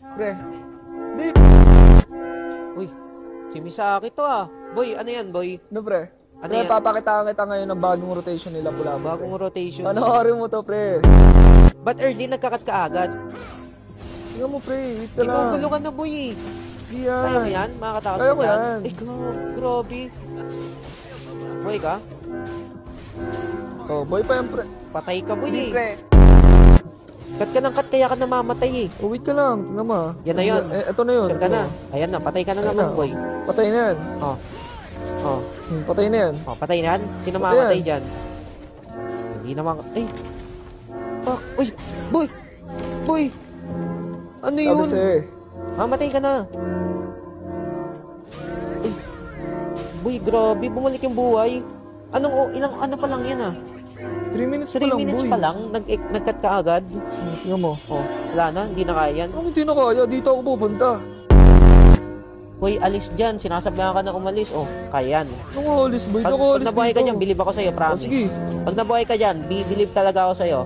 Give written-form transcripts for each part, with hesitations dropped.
Pre. Di. Uy, si Misaki to ah. Boy, ano yan, boy? Ano, pre? Ano Pre, yan? papakita kita ngayon ng bagong rotation nila pula. Bagong rotation. Panoorin mo to, pre. Ba't early nagkakat ka agad? Tingnan mo, pre. Wait ka lang. Ginugulo ka na, boy. Di yan. Kaya mo yan? Makakatakas Kaya mo ko yan? yan. Ay, grabe. Boy ka? Oh, boy pa yan, pre. Patay ka, boy Hindi, eh. pre. Kat ka ng kat, kaya ka namamatay eh. Oh, wait ka lang. Tingnan mo. Yan na yun. Ito na yun. Sure ka na. Ayan na, patay ka na Ayan naman, na. boy. Patay na yan. Oh. Oh. Patay na yan. Oh, patay na yan? Sino Patay mamamatay yan. dyan? Hindi naman... Ay! Fuck! Uy! Boy! Boy! Ano Sabi yun? sa'yo eh. Mamatay ka na! Uy! Boy, grabe! Bumalik yung buhay! Ano pa lang yan ah? 3 minutes 3 pa lang, minutes boy. pa lang? Nag-cut ka agad? Tingnan mo. Oh, wala na? Hindi na kaya yan? Anong hindi na kaya? Dito ako pupunta. Boy, alis dyan! Sinasabihan ka na umalis. Oh, kaya yan. Anong alis, boy? Pag, Ito ko pag alis nabuhay ka dito. dyan, bilib ako sa'yo, Oh, promise. sige. Pag nabuhay ka dyan, bibilib talaga ako sa'yo.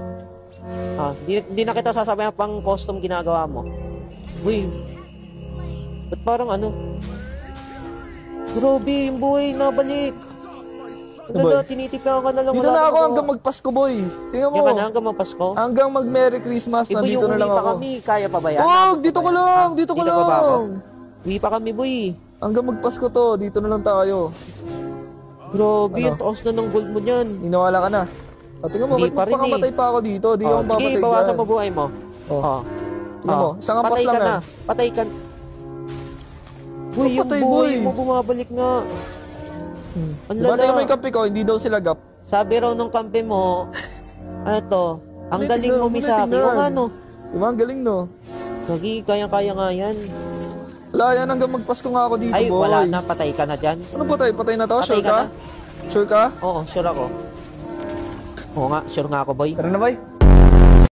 Ah, di na kita sasabihan pang custom ginagawa mo. Uy, ba't parang ano? Grabe, yung buhay nabalik. Ang Ano, ganda, boy? tinitipihan ka na lang. Dito wala na ka ako magawa. hanggang magpasko, boy. Tingnan mo. Yan ka na hanggang magpasko? Hanggang mag-Merry Christmas, Ibo nandito yung na uwi lang pa ako. kami, kaya pa ba yan? Oh, Nakapag dito pa ko ba yan? lang, Ah, dito ko pa ba ako? lang. Uwi pa kami, boy. Hanggang magpasko to, dito na lang tayo. Grabe, Ano? ang taas na ng gold mo dyan. Iniwala ka na. O, tingnan mo, Hindi ba't pa rin magpakamatay pa ako dito? Di ako Oh, sige, mamatay bawasan dyan. mo buhay mo. Oh. Oh. Tingnan mo, isang ampas Patay lang ka na. yan. Patay ka. Boy, yung patay, buhay boy? mo bumabalik nga. Ang Diba lala. tingnan mo yung kampi ko, hindi daw sila gap. Sabi raw nung kampe mo, ano to, ang Ulitin galing na, mo, ulitin Misaki. na. O nga, no? Diba, ang galing, no? Nagi, kaya-kaya nga yan. Wala yan, hanggang magpasko nga ako dito, Ay, boy. wala na, patay ka na dyan. Ano patay? Patay na to? Patay Sure ka ka? na? Sure ka? Oo, sure ako. Oo nga, sure nga ako, boy. Tara na, boy.